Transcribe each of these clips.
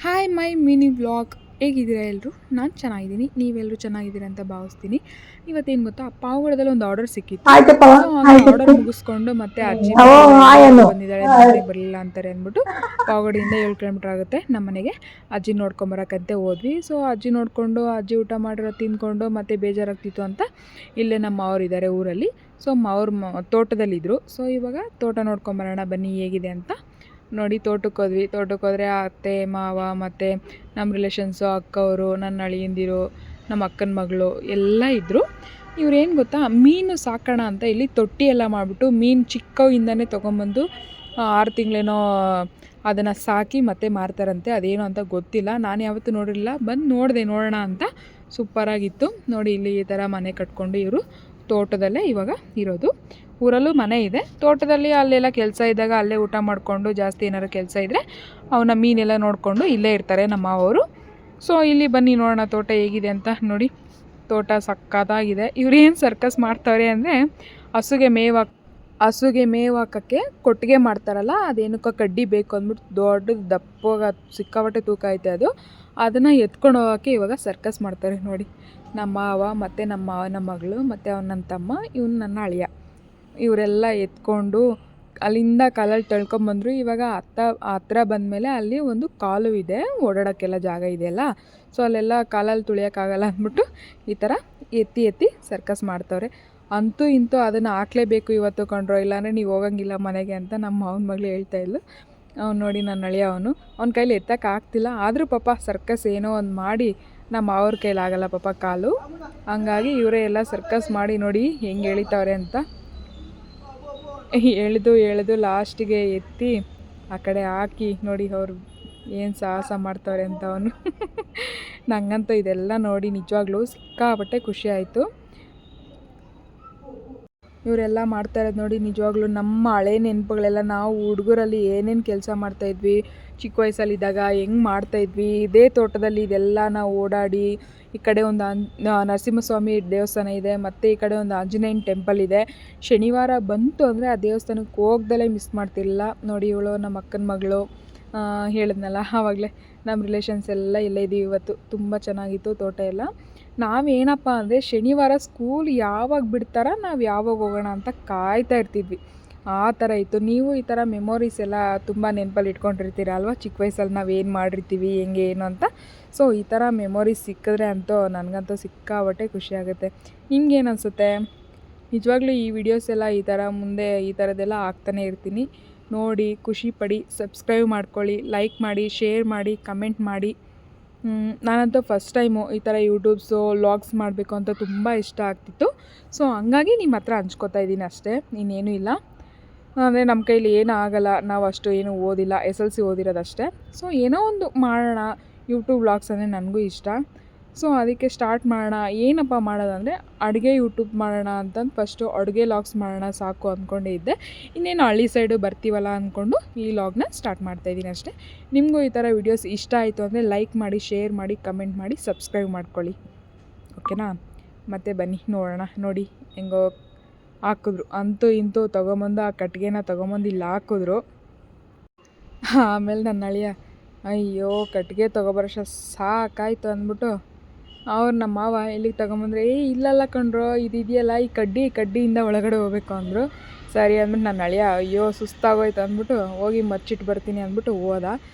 Hi my mini vlog. ಹೇಗಿದ್ದೀರಾ ಎಲ್ಲರೂ? ನಾನು ಚೆನ್ನಾಗಿದ್ದೀನಿ, ನೀವೆಲ್ಲರೂ ಚೆನ್ನಾಗಿದ್ದೀರಾ ಅಂತ ಭಾವಿಸ್ತೀನಿ. ಇವತ್ತೇನು ಗೊತ್ತಾ, ಪಾವಗಡದಲ್ಲಿ ಒಂದು ಆರ್ಡರ್ ಸಿಕ್ಕಿತ್ತು. ಸೊ ಹಂಗೆ ಆರ್ಡರ್ ಮುಗಿಸ್ಕೊಂಡು ಮತ್ತೆ ಅಜ್ಜಿ ಬಂದಿದ್ದಾಳೆ, ನಮ್ಮ ಮನೆಗೆ ಬರಲಿಲ್ಲ ಅಂತಾರೆ ಅಂದ್ಬಿಟ್ಟು ಪಾವಗಡಿಯಿಂದ 7 ಕಿಲೋಮೀಟ್ರ್ ಆಗುತ್ತೆ ನಮ್ಮ ಮನೆಗೆ. ಅಜ್ಜಿ ನೋಡ್ಕೊಂಬರೋಕ್ಕಂತೆ ಹೋದ್ವಿ. ಸೊ ಅಜ್ಜಿ ನೋಡಿಕೊಂಡು ಅಜ್ಜಿ ಊಟ ಮಾಡಿರೋ ತಿಂದ್ಕೊಂಡು ಮತ್ತೆ ಬೇಜಾರಾಗ್ತಿತ್ತು ಅಂತ ಇಲ್ಲೇ ನಮ್ಮ ಮಾವರು ಇದ್ದಾರೆ ಊರಲ್ಲಿ. ಸೊ ಅವ್ರ ತೋಟದಲ್ಲಿದ್ದರು. ಸೊ ಇವಾಗ ತೋಟ ನೋಡ್ಕೊಂಬರೋಣ ಬನ್ನಿ ಹೇಗಿದೆ ಅಂತ. ನೋಡಿ ತೋಟಕ್ಕೆ ಹೋದರೆ ಅತ್ತೆ ಮಾವ ಮತ್ತು ನಮ್ಮ ರಿಲೇಷನ್ಸು, ಅಕ್ಕವರು, ನನ್ನ ಅಳಿಯಂದಿರು, ನಮ್ಮ ಅಕ್ಕನ ಮಗಳು ಎಲ್ಲ ಇದ್ದರು. ಇವ್ರೇನು ಗೊತ್ತಾ, ಮೀನು ಸಾಕೋಣ ಅಂತ ಇಲ್ಲಿ ತೊಟ್ಟಿ ಎಲ್ಲ ಮಾಡಿಬಿಟ್ಟು ಮೀನು ಚಿಕ್ಕವಿಂದನೇ ತೊಗೊಂಬಂದು 6 ತಿಂಗಳೇನೋ ಅದನ್ನು ಸಾಕಿ ಮತ್ತೆ ಮಾರ್ತಾರಂತೆ. ಅದೇನೋ ಅಂತ ಗೊತ್ತಿಲ್ಲ, ನಾನು ಯಾವತ್ತೂ ನೋಡಿರಲಿಲ್ಲ. ಬಂದು ನೋಡೋಣ ಅಂತ. ಸೂಪರಾಗಿತ್ತು ನೋಡಿ. ಇಲ್ಲಿ ಈ ಥರ ಮನೆ ಕಟ್ಕೊಂಡು ಇವರು ತೋಟದಲ್ಲೇ ಇವಾಗ ಇರೋದು. ಊರಲ್ಲೂ ಮನೆ ಇದೆ, ತೋಟದಲ್ಲಿ ಅಲ್ಲೆಲ್ಲ ಕೆಲಸ ಇದ್ದಾಗ ಅಲ್ಲೇ ಊಟ ಮಾಡಿಕೊಂಡು, ಜಾಸ್ತಿ ಏನಾರು ಕೆಲಸ ಇದ್ದರೆ ಅವನ್ನ ಮೀನೆಲ್ಲ ನೋಡಿಕೊಂಡು ಇಲ್ಲೇ ಇರ್ತಾರೆ ನಮ್ಮ ಮಾವರು. ಸೊ ಇಲ್ಲಿ ಬನ್ನಿ ನೋಡೋಣ ತೋಟ ಹೇಗಿದೆ ಅಂತ. ನೋಡಿ ತೋಟ ಸಕ್ಕತ್ತಾಗಿದೆ. ಇವ್ರೇನು ಸರ್ಕಸ್ ಮಾಡ್ತಾರೆ ಅಂದರೆ, ಹಸುಗೆ ಮೇವು ಹಾಕೋಕ್ಕೆ ಕೊಟ್ಟಿಗೆ ಮಾಡ್ತಾರಲ್ಲ, ಅದೇನಕ್ಕೆ ಕಡ್ಡಿ ಬೇಕು ಅಂದ್ಬಿಟ್ಟು ದೊಡ್ಡದು ದಪ್ಪಗೆ ಸಿಕ್ಕಾಪಟ್ಟೆ ತೂಕ ಐತೆ ಅದು. ಅದನ್ನು ಎತ್ಕೊಂಡು ಹೋಗೋಕ್ಕೆ ಇವಾಗ ಸರ್ಕಸ್ ಮಾಡ್ತಾರೆ ನೋಡಿ. ನಮ್ಮ ಮಾವ ಮತ್ತು ನಮ್ಮ ಮಾವನ ಮಗಳು ಮತ್ತು ನನ್ನ ತಮ್ಮ, ಇವನು ನನ್ನ ಅಳಿಯ, ಇವರೆಲ್ಲ ಎತ್ಕೊಂಡು ಅಲ್ಲಿಂದ ಕಾಲಲ್ಲಿ ತಳ್ಕೊಂಬಂದರು. ಇವಾಗ ಹತ್ರ ಬಂದಮೇಲೆ ಅಲ್ಲಿ ಒಂದು ಕಾಲು ಇದೆ, ಓಡಾಡೋಕ್ಕೆಲ್ಲ ಜಾಗ ಇದೆಯಲ್ಲ. ಸೊ ಅಲ್ಲೆಲ್ಲ ಕಾಲಲ್ಲಿ ತುಳಿಯೋಕ್ಕಾಗಲ್ಲ ಅಂದ್ಬಿಟ್ಟು ಈ ಥರ ಎತ್ತಿ ಸರ್ಕಸ್ ಮಾಡ್ತವ್ರೆ. ಅಂತೂ ಇಂತೂ ಅದನ್ನು ಹಾಕ್ಲೇಬೇಕು ಇವತ್ತು ಕಂಡ್ರೋ, ಇಲ್ಲಾಂದರೆ ನೀವು ಹೋಗಂಗಿಲ್ಲ ಮನೆಗೆ ಅಂತ ನಮ್ಮ ಮಾವನ ಮಗಳು ಹೇಳ್ತಾಯಿದ್ಲು. ಅವ್ನು ನೋಡಿ ನನ್ನ ಅಳಿಯ, ಅವನ ಕೈಲಿ ಎತ್ತಕ್ಕೆ ಆಗ್ತಿಲ್ಲ. ಆದರೂ ಪಾಪ ಸರ್ಕಸ್ ಏನೋ ಒಂದು ಮಾಡಿ ನಮ್ಮ ಅವ್ರ ಕೈಲಾಗಲ್ಲ ಪಾಪ ಕಾಲು. ಹಂಗಾಗಿ ಇವರೇ ಎಲ್ಲ ಸರ್ಕಸ್ ಮಾಡಿ ನೋಡಿ ಹೆಂಗೆ ಎಳಿತಾವ್ರೆ ಅಂತ. ಎಳೆದು ಲಾಸ್ಟಿಗೆ ಎತ್ತಿ ಆ ಕಡೆ ಹಾಕಿ ನೋಡಿ ಅವ್ರು ಏನು ಸಾಹಸ ಮಾಡ್ತವ್ರೆ ಅಂತ ಅವನು. ನಂಗಂತೂ ಇದೆಲ್ಲ ನೋಡಿ ನಿಜವಾಗ್ಲೂ ಸಿಕ್ಕಾಪಟ್ಟೆ ಖುಷಿ ಆಯಿತು. ಇವರೆಲ್ಲ ಮಾಡ್ತಾ ಇರೋದು ನೋಡಿ ನಿಜವಾಗ್ಲೂ ನಮ್ಮ ಹಳೆ ನೆನಪುಗಳೆಲ್ಲ. ನಾವು ಹುಡುಗರಲ್ಲಿ ಏನೇನು ಕೆಲಸ ಮಾಡ್ತಾಯಿದ್ವಿ, ಚಿಕ್ಕ ವಯಸ್ಸಲ್ಲಿದ್ದಾಗ ಹೆಂಗೆ ಮಾಡ್ತಾಯಿದ್ವಿ. ಇದೇ ತೋಟದಲ್ಲಿ ಇದೆಲ್ಲ ನಾವು ಓಡಾಡಿ, ಈ ಕಡೆ ಒಂದು ನರಸಿಂಹಸ್ವಾಮಿ ದೇವಸ್ಥಾನ ಇದೆ, ಮತ್ತು ಈ ಕಡೆ ಒಂದು ಆಂಜನೇಯನ ಟೆಂಪಲ್ ಇದೆ. ಶನಿವಾರ ಬಂತು ಅಂದರೆ ಆ ದೇವಸ್ಥಾನಕ್ಕೆ ಹೋಗ್ದಲೇ ಮಿಸ್ ಮಾಡ್ತಿರಲಿಲ್ಲ. ನೋಡಿ ಇವಳು ನಮ್ಮ ಅಕ್ಕನ ಮಗಳು, ಹೇಳಿದ್ನಲ್ಲ ಆವಾಗಲೇ, ನಮ್ಮ ರಿಲೇಷನ್ಸ್ ಎಲ್ಲ ಇಲ್ಲೇ ಇದ್ದೀವಿ ಇವತ್ತು. ತುಂಬ ಚೆನ್ನಾಗಿತ್ತು ತೋಟ ಎಲ್ಲ. ನಾವೇನಪ್ಪ ಅಂದರೆ ಶನಿವಾರ ಸ್ಕೂಲ್ ಯಾವಾಗ ಬಿಡ್ತಾರ, ನಾವು ಯಾವಾಗ ಹೋಗೋಣ ಅಂತ ಕಾಯ್ತಾ ಇರ್ತಿದ್ವಿ. ಆ ಥರ ಇತ್ತು. ನೀವು ಈ ಥರ ಮೆಮೊರೀಸ್ ಎಲ್ಲ ತುಂಬ ನೆನಪಲ್ಲಿ ಇಟ್ಕೊಂಡಿರ್ತೀರ ಅಲ್ವಾ, ಚಿಕ್ಕ ವಯಸ್ಸಲ್ಲಿ ನಾವು ಏನು ಮಾಡಿರ್ತೀವಿ, ಹೆಂಗೆ ಏನು ಅಂತ. ಸೊ ಈ ಥರ ಮೆಮೊರೀಸ್ ಸಿಕ್ಕಿದ್ರೆ ಅಂತೂ ನನಗಂತೂ ಸಿಕ್ಕಾಬಟ್ಟೆ ಖುಷಿಯಾಗುತ್ತೆ. ನಿಮ್ಗೇನು ಅನಿಸುತ್ತೆ? ನಿಜವಾಗ್ಲೂ ಈ ವಿಡಿಯೋಸ್ ಎಲ್ಲ ಈ ಥರ ಮುಂದೆ ಈ ಥರದ್ದೆಲ್ಲ ಹಾಕ್ತಾನೆ ಇರ್ತೀನಿ. ನೋಡಿ ಖುಷಿ ಪಡಿ, ಸಬ್ಸ್ಕ್ರೈಬ್ ಮಾಡ್ಕೊಳ್ಳಿ, ಲೈಕ್ ಮಾಡಿ, ಶೇರ್ ಮಾಡಿ, ಕಮೆಂಟ್ ಮಾಡಿ. ನಾನಂತೂ ಫಸ್ಟ್ ಟೈಮು ಈ ಥರ ಯೂಟ್ಯೂಬ್ಸು ವ್ಲಾಗ್ಸ್ ಮಾಡಬೇಕು ಅಂತ ತುಂಬ ಇಷ್ಟ ಆಗ್ತಿತ್ತು. ಸೊ ಹಂಗಾಗಿ ನಿಮ್ಮ ಹತ್ರ ಹಂಚ್ಕೋತಾ ಇದ್ದೀನಿ ಅಷ್ಟೇ, ಇನ್ನೇನೂ ಇಲ್ಲ. ಅಂದರೆ ನಮ್ಮ ಕೈಲಿ ಏನೂ ಆಗೋಲ್ಲ, ನಾವು ಅಷ್ಟು ಏನೂ ಓದಿಲ್ಲ, SLC ಓದಿರೋದಷ್ಟೇ. ಸೊ ಏನೋ ಒಂದು ಮಾಡೋಣ, ಯೂಟ್ಯೂಬ್ ವ್ಲಾಗ್ಸ್ ಅಂದರೆ ನನಗೂ ಇಷ್ಟ. ಸೊ ಅದಕ್ಕೆ ಸ್ಟಾರ್ಟ್ ಮಾಡೋಣ. ಏನಪ್ಪ ಮಾಡೋದಂದರೆ ಅಡುಗೆ ಯೂಟ್ಯೂಬ್ ಮಾಡೋಣ ಅಂತಂದು ಫಸ್ಟು ಅಡುಗೆ ವ್ಲಾಗ್ಸ್ ಮಾಡೋಣ ಸಾಕು ಅಂದ್ಕೊಂಡೇ ಇದ್ದೆ. ಇನ್ನೇನು ಹಳ್ಳಿ ಸೈಡು ಬರ್ತೀವಲ್ಲ ಅಂದ್ಕೊಂಡು ಈ ವ್ಲಾಗ್ನ ಸ್ಟಾರ್ಟ್ ಮಾಡ್ತಾಯಿದ್ದೀನಿ ಅಷ್ಟೇ. ನಿಮಗೂ ಈ ಥರ ವಿಡಿಯೋಸ್ ಇಷ್ಟ ಆಯಿತು ಅಂದರೆ ಲೈಕ್ ಮಾಡಿ, ಶೇರ್ ಮಾಡಿ, ಕಮೆಂಟ್ ಮಾಡಿ, ಸಬ್ಸ್ಕ್ರೈಬ್ ಮಾಡ್ಕೊಳ್ಳಿ, ಓಕೆನಾ? ಮತ್ತೆ ಬನ್ನಿ ನೋಡೋಣ. ನೋಡಿ ಹೆಂಗೋ ಹಾಕಿದ್ರು, ಅಂತೂ ಇಂತೂ ತೊಗೊಂಬಂದು ಆ ಕಟ್ಟಿಗೆನ ತೊಗೊಂಬಂದು ಇಲ್ಲಿ ಹಾಕಿದ್ರು. ಆಮೇಲೆ ನನ್ನ ಅಳಿಯ, ಅಯ್ಯೋ ಕಟ್ಟಿಗೆ ತೊಗೊಬರೋಷ್ಟು ಸಾಕಾಯ್ತು ಅಂದ್ಬಿಟ್ಟು ಅವ್ರು ನಮ್ಮ ಮಾವ ಇಲ್ಲಿಗೆ ತೊಗೊಂಬಂದ್ರೆ, ಇಲ್ಲಲ್ಲ ಕಣ್ರೋ, ಇದೆಯಲ್ಲ ಈ ಕಡ್ಡಿಯಿಂದ ಒಳಗಡೆ ಹೋಗ್ಬೇಕು ಅಂದರು. ಸರಿ ಅಂದ್ಬಿಟ್ಟು ನನ್ನ ಅಳಿಯ, ಅಯ್ಯೋ ಸುಸ್ತಾಗೋಯ್ತು ಅಂದ್ಬಿಟ್ಟು ಹೋಗಿ ಮಚ್ಚಿಟ್ಟು ಬರ್ತೀನಿ ಅಂದ್ಬಿಟ್ಟು ಹೋದ.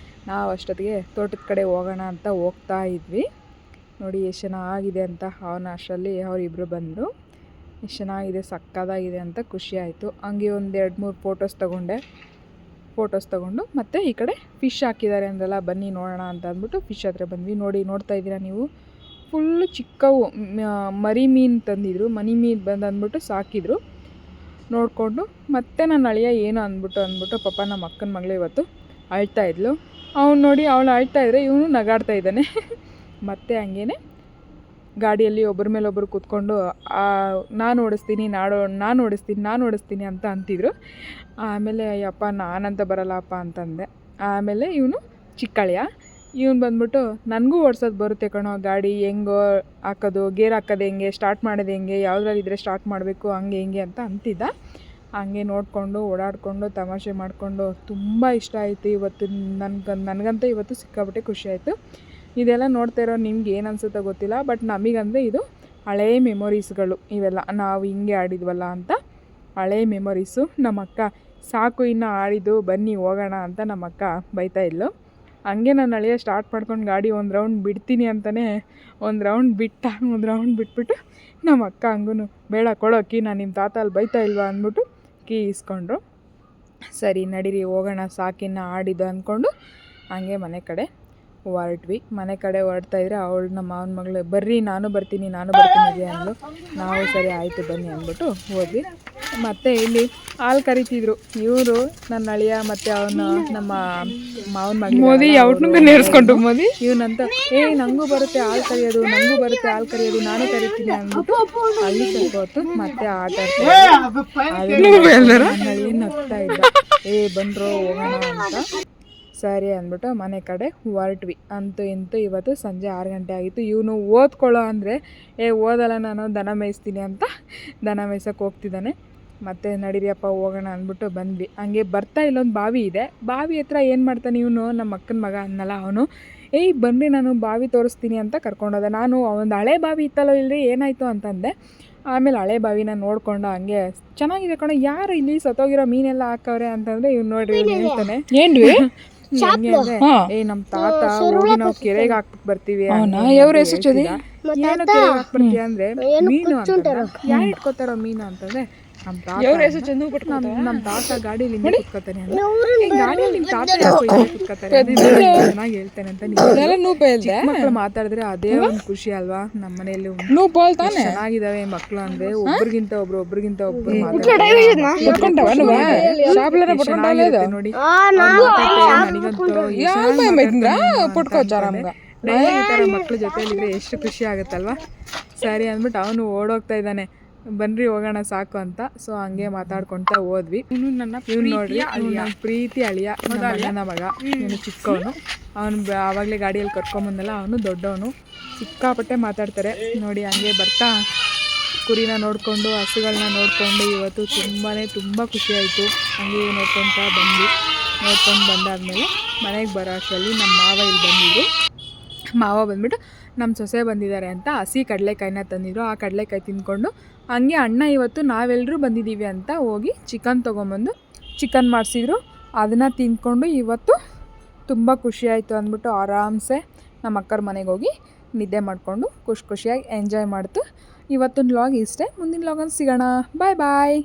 ನಾವು ಅಷ್ಟೊತ್ತಿಗೆ ತೋಟದ ಕಡೆ ಹೋಗೋಣ ಅಂತ ಹೋಗ್ತಾ ಇದ್ವಿ. ನೋಡಿ ಎಷ್ಟು ಚೆನ್ನಾಗಿದೆ ಅಂತ. ಅವನ ಅಷ್ಟರಲ್ಲಿ ಅವರಿಬ್ಬರು ಬಂದರು. ಎಷ್ಟು ಚೆನ್ನಾಗಿದೆ, ಸಕ್ಕತ್ತಾಗಿದೆ ಅಂತ ಖುಷಿ ಆಯಿತು. ಹಂಗೆ ಒಂದು 2-3 ಫೋಟೋಸ್ ತೊಗೊಂಡು ಮತ್ತೆ ಈ ಕಡೆ ಫಿಶ್ ಹಾಕಿದ್ದಾರೆ ಅಂದ್ರಲ್ಲ, ಬನ್ನಿ ನೋಡೋಣ ಅಂತ ಅಂದ್ಬಿಟ್ಟು ಫಿಶ್ ಹತ್ರ ಬಂದ್ವಿ. ನೋಡಿ ನೋಡ್ತಾ ಇದ್ದೀರಾ ನೀವು, ಫುಲ್ಲು ಚಿಕ್ಕವು ಮರಿ ಮೀನು ತಂದಿದ್ರು. ಮನಿ ಮೀನು ಅಂದ್ಬಿಟ್ಟು ಸಾಕಿದ್ರು. ನೋಡಿಕೊಂಡು ಮತ್ತೆ ನನ್ನ ಅಳಿಯ ಏನು ಅಂದ್ಬಿಟ್ಟು ಪಾಪ ನಮ್ಮ ಅಕ್ಕನ ಮಗಳು ಇವತ್ತು ಅಳ್ತಾಯಿದ್ಲು. ಅವ್ನು ನೋಡಿ ಅವಳು ಅಳ್ತಾಯಿದ್ರೆ ಇವನು ನಗಾಡ್ತಾ ಇದ್ದಾನೆ. ಮತ್ತೆ ಹಂಗೇ ಗಾಡಿಯಲ್ಲಿ ಒಬ್ಬರ ಮೇಲೆ ಒಬ್ಬರು ಕೂತ್ಕೊಂಡು ನಾನು ಓಡಿಸ್ತೀನಿ ಅಂತ ಅಂತಿದ್ರು. ಆಮೇಲೆ ಅಯ್ಯಪ್ಪ ನಾನಂತ ಬರಲ್ಲಪ್ಪ ಅಂತಂದೆ. ಆಮೇಲೆ ಇವನು ಚಿಕ್ಕಳಿಯ, ಇವನು ಬಂದ್ಬಿಟ್ಟು ನನಗೂ ಓಡ್ಸೋದು ಬರುತ್ತೆ ಕಣೋ, ಗಾಡಿ ಹೆಂಗೋ ಹಾಕೋದು, ಗೇರ್ ಹಾಕೋದು ಹೆಂಗೆ, ಸ್ಟಾರ್ಟ್ ಮಾಡೋದು ಹೆಂಗೆ, ಯಾವುದ್ರಲ್ಲಿದ್ದರೆ ಸ್ಟಾರ್ಟ್ ಮಾಡಬೇಕು, ಹಂಗೆ ಹಿಂಗೆ ಅಂತ ಅಂತಿದ್ದ. ಹಂಗೆ ನೋಡಿಕೊಂಡು ಓಡಾಡಿಕೊಂಡು ತಮಾಷೆ ಮಾಡಿಕೊಂಡು ತುಂಬ ಇಷ್ಟ ಆಯಿತು ಇವತ್ತು. ನನಗಂತೂ ಇವತ್ತು ಸಿಕ್ಕಾಪಟ್ಟೆ ಖುಷಿ ಆಯಿತು. ಇದೆಲ್ಲ ನೋಡ್ತಾ ಇರೋ ನಿಮ್ಗೆ ಏನು ಅನಿಸುತ್ತೋ ಗೊತ್ತಿಲ್ಲ, ಬಟ್ ನಮಗಂದರೆ ಇದು ಹಳೇ ಮೆಮೊರೀಸ್ಗಳು ಇವೆಲ್ಲ. ನಾವು ಹಿಂಗೆ ಆಡಿದ್ವಲ್ಲ ಅಂತ ಹಳೇ ಮೆಮೊರೀಸು. ನಮ್ಮ ಅಕ್ಕ ಸಾಕು ಇನ್ನು ಆಡಿದ್ದು, ಬನ್ನಿ ಹೋಗೋಣ ಅಂತ ನಮ್ಮ ಅಕ್ಕ ಬೈತಾ ಇದ್ಲು. ಹಂಗೆ ನಾನು ಅಳಿಯ ಸ್ಟಾರ್ಟ್ ಮಾಡ್ಕೊಂಡು ಗಾಡಿ ಒಂದು ರೌಂಡ್ ಬಿಡ್ತೀನಿ ಅಂತಲೇ ಒಂದು ರೌಂಡ್ ಬಿಟ್ಬಿಟ್ಟು ನಮ್ಮ ಅಕ್ಕ ಹಂಗೂ ಬೇಡ ಕೊಡೋಕ್ಕಿ, ನಾನು ನಿಮ್ಮ ತಾತ ಅಲ್ಲಿ ಬೈತಾ ಇಲ್ವಾ ಅಂದ್ಬಿಟ್ಟು ಕೀ ಇಸ್ಕೊಂಡ್ರು. ಸರಿ ನಡೀರಿ ಹೋಗೋಣ ಸಾಕಿನ್ನ ಆಡಿದ್ದು ಅಂದ್ಕೊಂಡು ಹಂಗೆ ಮನೆ ಕಡೆ ಹೊರಟ್ವಿ. ಮನೆ ಕಡೆ ಹೊರಡ್ತಾಯಿದ್ರೆ ಅವಳು ನಮ್ಮ ಮಾವನ ಮಗಳು ಬರ್ರಿ ನಾನು ಬರ್ತೀನಿ ಇದೆ ಅಂದು. ನಾವು ಸರಿ ಆಯಿತು ಬನ್ನಿ ಅಂದ್ಬಿಟ್ಟು ಹೋದ್ವಿ. ಮತ್ತು ಇಲ್ಲಿ ಹಾಲು ಕರಿತಿದ್ರು ಇವರು ನನ್ನ ಅಳಿಯ ಮತ್ತು ಅವನು ನಮ್ಮ ಮಾವನ ಮಗಳು ಮೋದಿ ಯಾವತ್ತೂ ನೇರಿಸ್ಕೊಂಡು ಮೋದಿ ಇವನಂತ ನನಗೂ ಬರುತ್ತೆ ಹಾಲು ಕರಿಯೋದು ನಾನು ಕರಿತೀನಿ ಅಂದ್ಬಿಟ್ಟು ಅಲ್ಲಿ ಸ್ವಲ್ಪ ಹೊತ್ತು ಮತ್ತೆ ಆಟ ಆಡ್ತಾರೆ. ನಗ್ತಾ ಇದ್ದ ಬಂದ್ರು ಹೋಗೋಣ ಅಂತ. ಸರಿ ಅಂದ್ಬಿಟ್ಟು ಮನೆ ಕಡೆ ಹೊರಟ್ವಿ. ಅಂತೂ ಇಂತೂ ಇವತ್ತು ಸಂಜೆ 6 ಗಂಟೆ ಆಗಿತ್ತು. ಇವನು ಓದ್ಕೊಳ್ಳೋ ಅಂದರೆ ಓದಲ್ಲ ನಾನು ದನ ಮೇಯಿಸ್ತೀನಿ ಅಂತ ದನ ಮೇಯ್ಸೋಕೆ ಹೋಗ್ತಿದ್ದಾನೆ. ಮತ್ತು ನಡೀರಿಯಪ್ಪ ಹೋಗೋಣ ಅಂದ್ಬಿಟ್ಟು ಬಂದ್ವಿ. ಹಂಗೆ ಬರ್ತಾ ಇಲ್ಲೊಂದು ಬಾವಿ ಇದೆ. ಬಾವಿ ಹತ್ರ ಏನು ಮಾಡ್ತಾನೆ ಇವನು, ನಮ್ಮ ಅಕ್ಕನ ಮಗ ಅನ್ನಲ್ಲ ಅವನು, ಬನ್ನಿ ನಾನು ಬಾವಿ ತೋರಿಸ್ತೀನಿ ಅಂತ ಕರ್ಕೊಂಡೋದ. ನಾನು ಒಂದು ಹಳೆ ಬಾವಿ ಇತ್ತಲ್ಲೋ ಇಲ್ಲರಿ ಏನಾಯಿತು ಅಂತಂದೆ. ಆಮೇಲೆ ಹಳೆ ಬಾವಿನ ನೋಡ್ಕೊಂಡು ಹಂಗೆ ಚೆನ್ನಾಗಿದೆ ಕಣೋ, ಯಾರು ಇಲ್ಲಿ ಸತ್ತೋಗಿರೋ ಮೀನೆಲ್ಲ ಹಾಕವ್ರೆ ಅಂತಂದರೆ ಇವ್ನು ನೋಡ್ರಿ ಹೇಳ್ತಾನೆ ಏನ್ರಿ ಹೆಂಗೆ ಅಂದರೆ ನಮ್ಮ ತಾತ ಹೋಗಿ ನಾವು ಕೆರೆಗೆ ಹಾಕ್ಬಿಟ್ಟು ಬರ್ತೀವಿ. ಏನು ಕೆರೆಗೆ ಹಾಕ್ಬಿಡ್ತೀಯ ಅಂದರೆ ಮೀನು ಅಂತ ಯಾರು ಇಟ್ಕೋತಾರೋ ಮೀನು ಅಂತಂದರೆ ನಮ್ಮ ತಾತ ಗಾಡಿಯಲ್ಲಿ ಕುತ್ಕೋತಾನೆ ಗಾಡಿಯಲ್ಲಿ ನಿಮ್ಮ ತಾತ ಕುತ್ಕೋತಾರೆ ಚೆನ್ನಾಗಿ ಹೇಳ್ತಾನೆ ಅಂತ. ಮಕ್ಕಳು ಮಾತಾಡಿದ್ರೆ ಅದೇ ಒಂದು ಖುಷಿ ಅಲ್ವಾ. ನಮ್ಮ ಮನೆಯಲ್ಲಿ ಚೆನ್ನಾಗಿದಾವೆ ಮಕ್ಕಳು ಅಂದ್ರೆ ಒಬ್ರಿಗಿಂತ ಒಬ್ರು ನೋಡಿ. ಈ ಥರ ಮಕ್ಳ ಜೊತೆಲಿದ್ರೆ ಎಷ್ಟು ಖುಷಿ ಆಗುತ್ತಲ್ವಾ. ಸರಿ ಅಂದ್ಬಿಟ್ಟು ಅವನು ಓಡೋಗ್ತಾ ಇದ್ದಾನೆ, ಬನ್ರಿ ಹೋಗೋಣ ಸಾಕು ಅಂತ. ಸೊ ಹಂಗೆ ಮಾತಾಡ್ಕೊಳ್ತಾ ಹೋದ್ವಿ. ಇವ್ನು ನೋಡ್ರಿ ನನ್ನ ಪ್ರೀತಿ ಅಳಿಯ, ನನ್ನ ಮಗ. ಇವನು ಚಿಕ್ಕವನು, ಅವನು ಆವಾಗಲೇ ಗಾಡಿಯಲ್ಲಿ ಕರ್ಕೊಂಬಂದಲ್ಲ, ಅವನು ದೊಡ್ಡವನು. ಸಿಕ್ಕಾಪಟ್ಟೆ ಮಾತಾಡ್ತಾರೆ ನೋಡಿ. ಹಂಗೆ ಬರ್ತಾ ಕುರಿನ ನೋಡಿಕೊಂಡು ಹಸುಗಳನ್ನ ನೋಡಿಕೊಂಡು ಇವತ್ತು ತುಂಬ ಖುಷಿಯಾಯಿತು. ಹಂಗೆ ನೋಡ್ಕೊತಾ ನೋಡ್ಕೊಂಡು ಬಂದಾದಮೇಲೆ ಮನೆಗೆ ಬರೋ ಅಷ್ಟರಲ್ಲಿ ನಮ್ಮ ಮಾವ ಇಲ್ಲಿ ಬಂದಿದ್ರು. ಮಾವ ಬಂದ್ಬಿಟ್ಟು ನಮ್ಮ ಸೊಸೆ ಬಂದಿದ್ದಾರೆ ಅಂತ ಹಸಿ ಕಡಲೆಕಾಯಿನ ತಂದಿದ್ರು. ಆ ಕಡಲೆಕಾಯಿ ತಿಂದ್ಕೊಂಡು ಹಂಗೆ ಅಣ್ಣ ಇವತ್ತು ನಾವೆಲ್ಲರೂ ಬಂದಿದ್ದೀವಿ ಅಂತ ಹೋಗಿ ಚಿಕನ್ ತೊಗೊಂಬಂದು ಚಿಕನ್ ಮಾಡಿಸಿದ್ರು. ಅದನ್ನು ತಿಂದ್ಕೊಂಡು ಇವತ್ತು ತುಂಬ ಖುಷಿಯಾಯಿತು ಅಂದ್ಬಿಟ್ಟು ಆರಾಮ್ಸೆ ನಮ್ಮ ಅಕ್ಕರ ಮನೆಗೆ ಹೋಗಿ ನಿದ್ದೆ ಮಾಡಿಕೊಂಡು ಖುಷಿಯಾಗಿ ಎಂಜಾಯ್ ಮಾಡ್ತು. ಇವತ್ತಿನ ವ್ಲಾಗ್ ಇಷ್ಟೇ. ಮುಂದಿನ ವ್ಲಾಗಲ್ಲಿ ಸಿಗೋಣ. ಬಾಯ್.